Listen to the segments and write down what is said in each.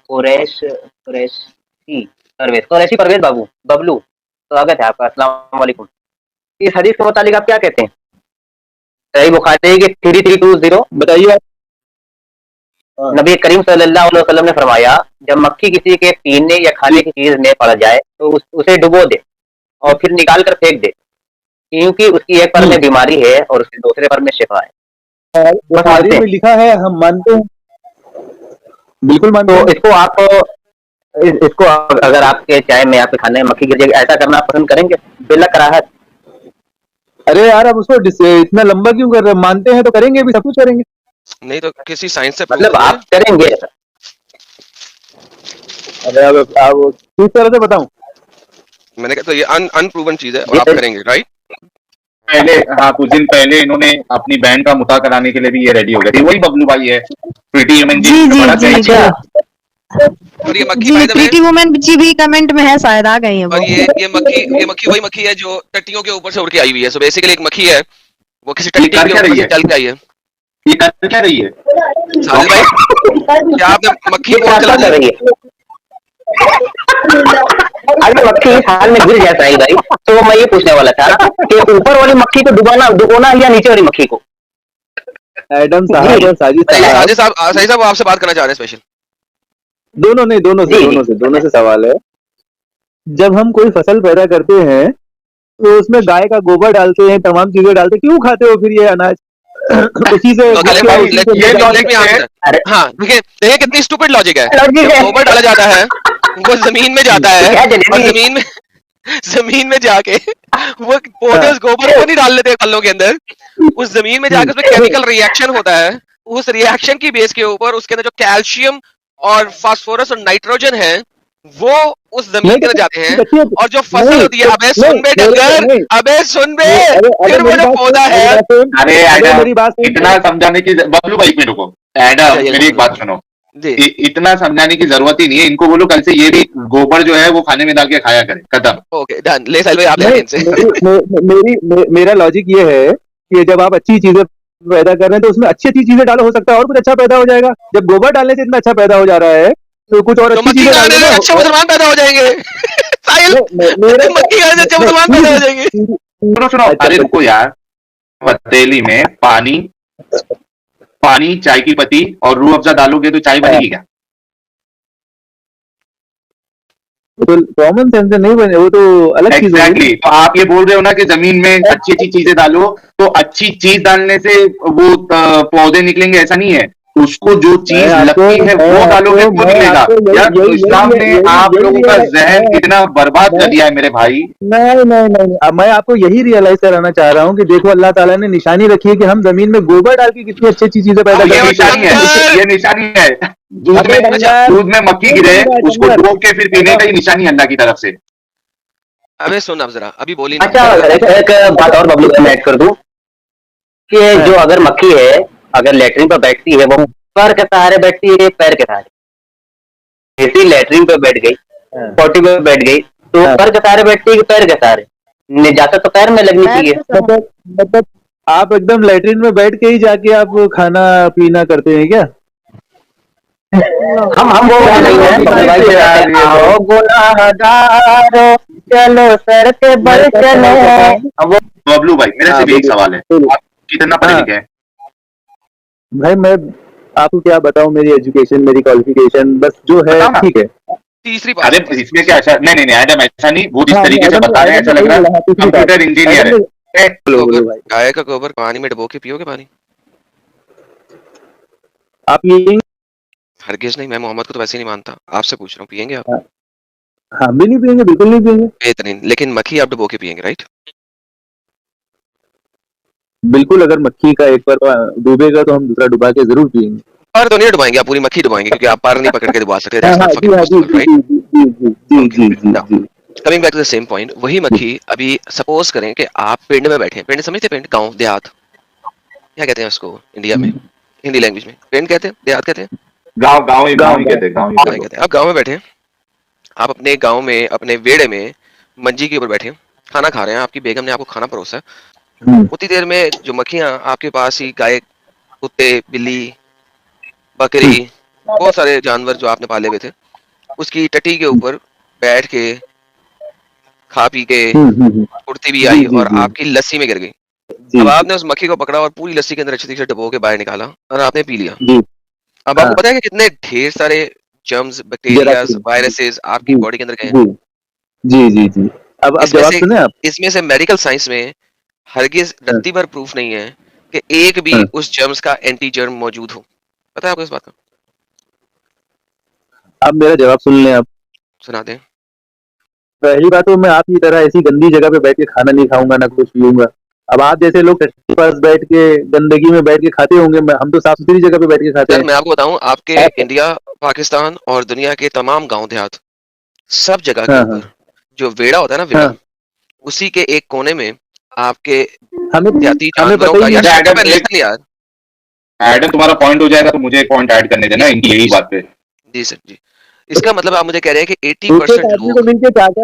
कुरैशी परवेज बाबू बबलू, स्वागत है आपका, अस्सलाम वालेकुम। इस हदीस के मुतालिक आप क्या कहते हैं? सही बुखारी के 3320, बताइए आप। नबी करीम सल्लल्लाहु अलैहि वसल्लम ने फरमाया, जब मक्खी किसी के पीने या खाने की चीज में पड़ जाए तो उसे डुबो दे और फिर निकाल कर फेंक दे, क्योंकि उसकी एक पर में बीमारी है और उसके दूसरे पर में शिफा है। बुखारी में लिखा है, हम मानते हैं, बिल्कुल मानते हैं। तो इसको अगर आपके चाय में, आपके खाने में मक्खी गिर जाएगी, ऐसा करना आप पसंद करेंगे बिला कराहत? अरे यार, आप उसको इतना लंबा क्यों कर रहे हैं? मानते हैं तो करेंगे भी, सब कुछ करेंगे। नहीं तो किसी साइंस से मतलब आप करेंगे? अरे अब किस तरह से बताऊं? मैंने कहा तो ये अनप्रूवन चीज है और आप करेंगे, राइट? पहले, हाँ, कुछ दिन पहले इन्होंने अपनी बैंड का मुता कराने के लिए भी ये रेडी हो गए थे। वही बबलू भाई है, प्रीटी वुमेन जी। और ये मक्खी जी, प्रीटी वुमेन जी भी कमेंट में है, शायद आ गई है वो। और ये मक्खी वही मक्खी है जो टट्टियों के ऊपर से उड़ के आई हुई है। सो बेसिकली एक मक्खी है, वो किसी टट्टी के ऊपर से चल के आई है। ये कर क्या रही है साहिल भाई? क्या आपने मक्खी को चला रही है? अगर मक्खी इस हाल में गिर जाए साहिल भाई, तो मैं ये पूछने वाला था कि ऊपर वाली मक्खी को डुबोना या नीचे वाली मक्खी को? एडम साहब और साजिद साहब आपसे बात करना चाह रहे हैं स्पेशल। दोनों से सवाल है। जब हम कोई फसल पैदा करते हैं तो उसमें गाय का गोबर डालते हैं, तमाम चीजें डालते हैं, क्यों खाते हो फिर ये अनाज? उसी से हाँ, देखिए कितनी स्टूपिड लॉजिक है। गोबर डाला जाता है, वो जमीन में जाता है और जमीन में जाके वो पौधे उस गोबर को नहीं डाल लेते कल्लों के अंदर, उस जमीन में जाकर उसमें केमिकल रिएक्शन होता है। उस रिएक्शन की बेस के ऊपर उसके अंदर जो कैल्शियम और फास्फोरस और नाइट्रोजन है वो उस जमीन के अंदर जाते हैं, और जो फसल होती है, अबे सुन बे डंगर, अबे सुन बे, फिर वो जो पौधा है। अरे मेरी बात इतना समझाने की, बबलू भाई में रुको, एडम मेरी एक बात सुनो, इतना समझाने की जरूरत ही नहीं है। इनको बोलो कल से ये भी गोबर जो है वो खाने में डाल के खाया करे, खत्म। Okay done. ले साहिल भाई आप ले इनसे। मेरा लॉजिक ये है कि जब आप अच्छी चीजें पैदा कर रहे हैं तो उसमें अच्छी चीजें डालो, हो सकता है और कुछ अच्छा पैदा हो जाएगा। जब गोबर डालने से इतना अच्छा पैदा हो जा रहा है तो कुछ और अच्छी चीजें डालने से अच्छे मुसलमान पैदा हो जाएंगे। साहिल, मक्खी खाने से अच्छे मुसलमान पैदा हो जाएंगे। सुनो, अरे रुको यार, पतीली में पानी, चाय की पत्ती और रूह अफ़ज़ा डालोगे तो चाय बनेगी क्या? तो कॉमन सेंस से नहीं बने, वो तो अलग चीज है। Exactly. तो आप ये बोल रहे हो ना कि जमीन में अच्छी चीजें डालो, तो अच्छी चीज डालने से वो पौधे निकलेंगे, ऐसा नहीं है। उसको जो चीज लगती है वो डालोगे वो निकलेगा। यार तो इस्लाम ने आप लोगों का जहन कितना बर्बाद कर दिया है मेरे भाई। नहीं, मैं आपको यही रियलाइज कराना चाह रहा हूँ कि देखो अल्लाह ताला ने निशानी रखी है कि हम जमीन में गोबर डाल के कितनी अच्छी अच्छी चीजें पैदा करते हैं। ये निशानी है। दूध में मक्खी गिरे, उसको डुबो के फिर पीने का ही निशानी अल्लाह की तरफ से। अबे सुन अब जरा, अभी बोली। अच्छा, एक बात और बबलू मैं ऐड कर दूं कि जो अगर मक्खी है, अगर लेटरिन पर बैठती है, वो पैर के सहारे बैठती है, पैर के सहारे। ऐसी लेटरिन पे बैठ गई, पोटी पे बैठ गई, तो पैर के सहारे बैठती है कि पैर के सहारे? निजात तो पैर में लगनी चाहिए। मतलब आप एकदम लेटरिन में बैठ के ही जाके आप खाना पीना करते हैं क्या? हम वो नहीं है, आओ गुनाहगारो चलो सर के बल चलो। बबलू भाई मेरे से भी एक सवाल है, आप कितना पढ़े लिखे हैं? भाई मैं आपको क्या बताऊं, मेरी एजुकेशन, मेरी क्वालिफिकेशन बस जो है ठीक है। तीसरी बात। अरे इसमें क्या ऐसा नहीं एडम, ऐसा नहीं, वो जिस तरीके से बता रहे हैं ऐसा लग रहा है कंप्यूटर इंजीनियर है। गाय का गोबर पानी में डुबो के पियोगे पानी? आप पिएंगे? हरगिज नहीं, मैं मोहम्मद को तो वैसे नहीं मानता, आपसे पूछ रहा हूँ, पिएंगे आप? हम भी नहीं पिएंगे, बिल्कुल नहीं पिएंगे। बेहतरीन। लेकिन मक्खी आप डुबो के पिएंगे, राइट? बिल्कुल, अगर मक्खी का एक पर डूबेगा तो हम दूसरा डुबा के जरूर पिएंगे। पर तो नहीं डुबाएंगे आप, पूरी मक्खी डुबाएंगे, क्योंकि आप पार नहीं पकड़ के डुबा सकते। Coming back to the same point, वही मक्खी अभी सपोज करें कि आप पिंड में बैठे हैं। पिंड समझते हैं? पिंड, गांव, देहात, क्या कहते हैं उसको इंडिया में, हिंदी लैंग्वेज में? पिंड कहते हैं, देहात कहते हैं, गांव ही कहते हैं। आप गांव में बैठे हैं, आप अपने गांव में अपने वेड़े में मंजी के ऊपर बैठे हैं, खाना खा रहे हैं, आपकी बेगम ने आपको खाना परोसा है। उतनी देर में जो मक्खियां आपके पास ही, गाय, कुत्ते, बिल्ली, बकरी, बहुत सारे जानवर जो आपने पाले हुए थे, उसकी टट्टी के ऊपर बैठ के खा पी के उड़ती भी आई और आपकी लस्सी में गिर गई। अब आपने उस मक्खी को पकड़ा और पूरी लस्सी के अंदर अच्छी से डुबो के बाहर निकाला और आपने पी लिया। अब आपको पता है कि कितने ढेर सारे जर्म्स, बैक्टीरिया, वायरसेस आपकी बॉडी के अंदर गए हैं। जी जी जी। अब जवाब सुने आप। इसमें से मेडिकल साइंस में हरगिज रत्ती भर प्रूफ नहीं है कि एक भी उस जर्म्स का एंटी जर्म मौजूद हो। पता है आपको इस बात का? अब मेरा जवाब सुन लें आप। सुना दें। पहली बात तो मैं आपकी तरह ऐसी गंदी जगह पे बैठ के खाना नहीं खाऊंगा, ना कुछ पीऊंगा। अब आप जैसे लोग के पास बैठ के गंदगी में बैठ के खाते होंगे, हम तो साफ सुथरी जगह पे बैठ के खाते हैं। मैं आपको बताऊं, आपके इंडिया, पाकिस्तान और दुनिया के तमाम गांव देहात सब जगह के ऊपर जो वेड़ा होता है ना, वेड़ा, उसी के एक कोने में आपके जाति जानवरों का यार एडम तुम्हारा पॉइंट हो जाएगा तो मुझे एक पॉइंट ऐड करने देना इनकी यही बात पे। जी सर जी। इसका मतलब आप मुझे कह रहे हैं कि 80%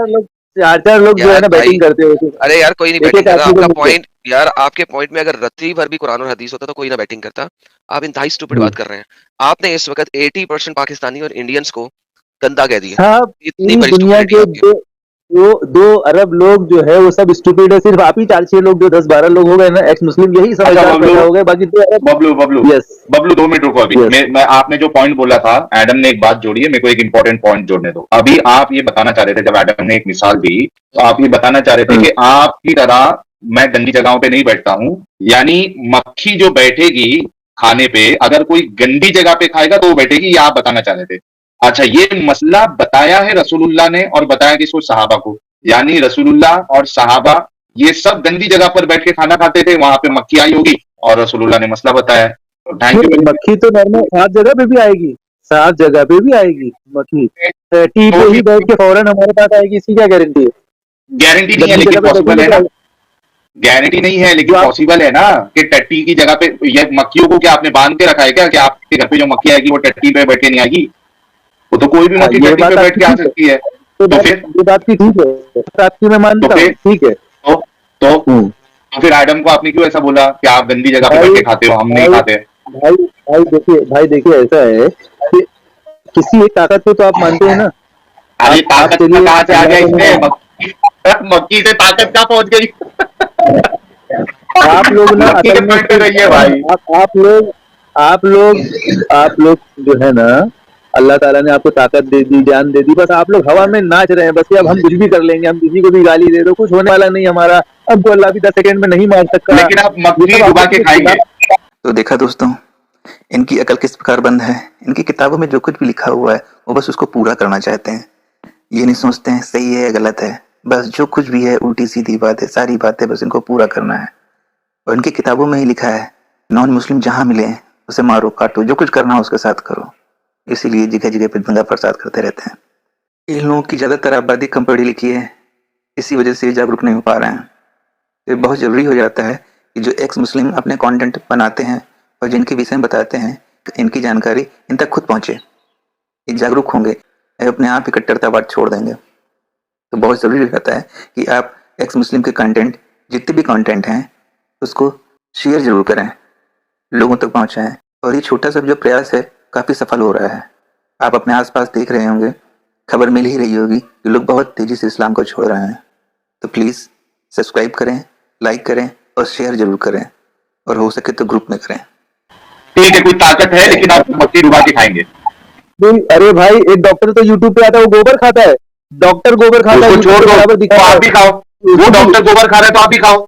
लोग चार लोग जो है ना बैटिंग करते हो। अरे यार कोई नहीं बैटिंग करता। आपका पॉइंट यार, आपके पॉइंट में अगर रत्ती भर भी कुरान और हदीस होता तो कोई ना बैटिंग करता। आप इंतहाई स्टूपिड बात कर रहे हैं। आपने इस वक्त 80% पाकिस्तानी और इंडियंस को गंदा कह दिया। इतनी बड़ी दुनिया के 2 अरब लोग जो है वो सब स्टूपिड है। सिर्फ आप ही 4-6 लोग जो 10-12 लोग हो गए ना एक्स मुस्लिम, यही समझदार पैदा हो गए। बाकी बबलू 2 मिनट रुको अभी। मैं आपने जो पॉइंट बोला था, एडम ने एक बात जोड़ी है, मेरे को एक इंपॉर्टेंट पॉइंट जोड़ने दो। अभी आप ये बताना चाह रहे थे, जब एडम ने एक मिसाल दी तो आप ये बताना चाह रहे थे कि आपकी तरह मैं गंदी जगहों पे नहीं बैठता हूं, यानी मक्खी जो बैठेगी खाने पे, अगर कोई गंदी जगह पे खाएगा तो वो बैठेगी, ये आप बताना चाह रहे थे। अच्छा, ये मसला बताया है रसूलुल्लाह ने और बताया किसको? सहाबा को। यानी रसूलुल्लाह और सहाबा ये सब गंदी जगह पर बैठ के खाना खाते थे, वहां पे मक्खी आई होगी और रसूलुल्लाह ने मसला बताया है। मक्खी तो नॉर्मल साफ जगह पे भी आएगी, साफ जगह पे भी आएगी मक्खी। टी पे ही बैठ के फौरन हमारे पास आएगी, इसकी क्या गारंटी है? गारंटी नहीं है लेकिन पॉसिबल है ना। गारंटी नहीं है लेकिन पॉसिबल है ना कि टट्टी की जगह पे ये मक्खियों को क्या आपने बांध के रखा है क्या कि आपके घर पे जो मक्खी आएगी वो टट्टी पे बैठ के नहीं आएगी? वो तो कोई भी मक्खी टट्टी पे बैठ के आ सकती है। तो फिर ये बात की ठीक है, आपकी मैं मानता हूं, ठीक है। तो फिर एडम को आपने क्यों ऐसा बोला कि आप गंदी जगह पे बैठ के खाते हो, हम नहीं खाते? भाई देखिए ऐसा है कि किसी एक ताकत को तो आप मानते हैं ना। अरे ताकत कहाँ से आ गया इसमें? मक्खी से ताकत कहाँ पहुंच गई? आप लोग ना असल में रहिए भाई। आप लोग जो है ना, अल्लाह ताला ने आपको ताकत दे दी, जान दे दी, बस आप लोग हवा में नाच रहे हैं बस। अब हम कुछ भी कर लेंगे, हम किसी को भी गाली दे दो, कुछ होने वाला नहीं हमारा। अब तो अल्लाह भी 10 सेकंड में नहीं मार सकता, लेकिन आप मक्खी डुबा के खाएंगे। तो देखा दोस्तों, इनकी अकल किस प्रकार बंद है। इनकी किताबों में जो कुछ भी लिखा हुआ है वो बस उसको पूरा करना चाहते हैं। ये नहीं सोचते हैं सही है या गलत है, बस जो कुछ भी है उल्टी सीधी बात है, सारी बातें बस इनको पूरा करना है। और इनकी किताबों में ही लिखा है नॉन मुस्लिम जहाँ मिले उसे मारो काटो, जो कुछ करना हो उसके साथ करो। इसीलिए जगह जगह पर दंगा प्रसाद करते रहते हैं। इन लोगों की ज़्यादातर आबादी कम पढ़ी लिखी है, इसी वजह से जागरूक नहीं हो पा रहे हैं। तो बहुत ज़रूरी हो जाता है कि जो एक्स मुस्लिम अपने कंटेंट बनाते हैं और जिनके विषय में बताते हैं, इनकी जानकारी इन तक खुद पहुँचे, ये जागरूक होंगे, अपने आप ही कट्टरतावाद छोड़ देंगे। तो बहुत ज़रूरी रहता है कि आप एक्स मुस्लिम के कंटेंट, जितने भी कंटेंट हैं, उसको शेयर ज़रूर करें, लोगों तक पहुँचाएँ। और ये छोटा सा जो प्रयास है काफ़ी सफल हो रहा है। आप अपने आसपास देख रहे होंगे, खबर मिल ही रही होगी कि लोग बहुत तेज़ी से इस्लाम को छोड़ रहे हैं। तो प्लीज़ सब्सक्राइब करें, लाइक करें और शेयर ज़रूर करें, और हो सके तो ग्रुप में करें। ठीक है, कोई ताकत है लेकिन आप मक्खी डुबा के खाएंगे। अरे भाई, एक डॉक्टर तो यूट्यूब पे आता है, वो गोबर खाता है। डॉक्टर गोबर खाता है, छोड़ दो, तो आप भी खाओ। वो डॉक्टर गोबर खा रहे हैं तो आप भी खाओ।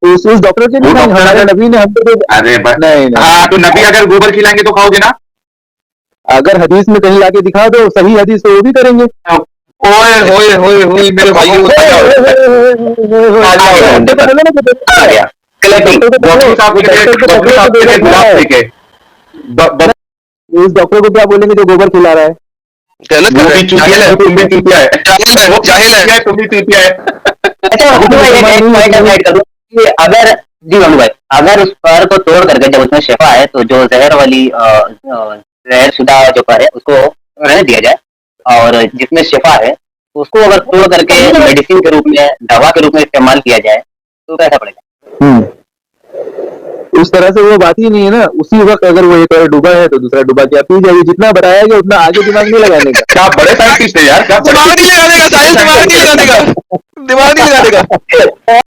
उस डॉक्टर के नहीं, हमारे नबी ने हमको तो अरे नहीं। हाँ, तो नबी अगर गोबर खिलाएंगे तो खाओगे ना? अगर हदीस में कहीं लाके दिखा दो सही हदीस तो वो भी करेंगे। ओए होए होए होए मेरे भाई, उस डॉक्टर को क्या बोलेंगे जो गोबर खिला रहा है? गलत कर रहे हैं, जाहिल है, तुम भी चूतिया है, जाहिल है, तुम भी चूतिया है। अगर जी मनु भाई, अगर उस पर को तोड़ करके जब उसमें शिफा है तो जो जहर वाली जहर शुदा जो पर है उसको रहने दिया जाए, और जिसमें शिफा है उसको अगर तोड़ करके मेडिसिन के रूप में, दवा के रूप में इस्तेमाल किया जाए तो कैसा पड़ेगा? उस तरह से वो बात ही नहीं है ना। उसी वक्त अगर वो एक और डूबा है तो दूसरा डूबा क्या पी जाएगी। जितना बताया गया उतना आगे दिमाग नहीं लगाने का। क्या बड़े साइंटिस्ट है यार, क्या दिमाग नहीं लगाने का साहिल, दिमाग नहीं लगाने का, दिमाग नहीं लगाने का।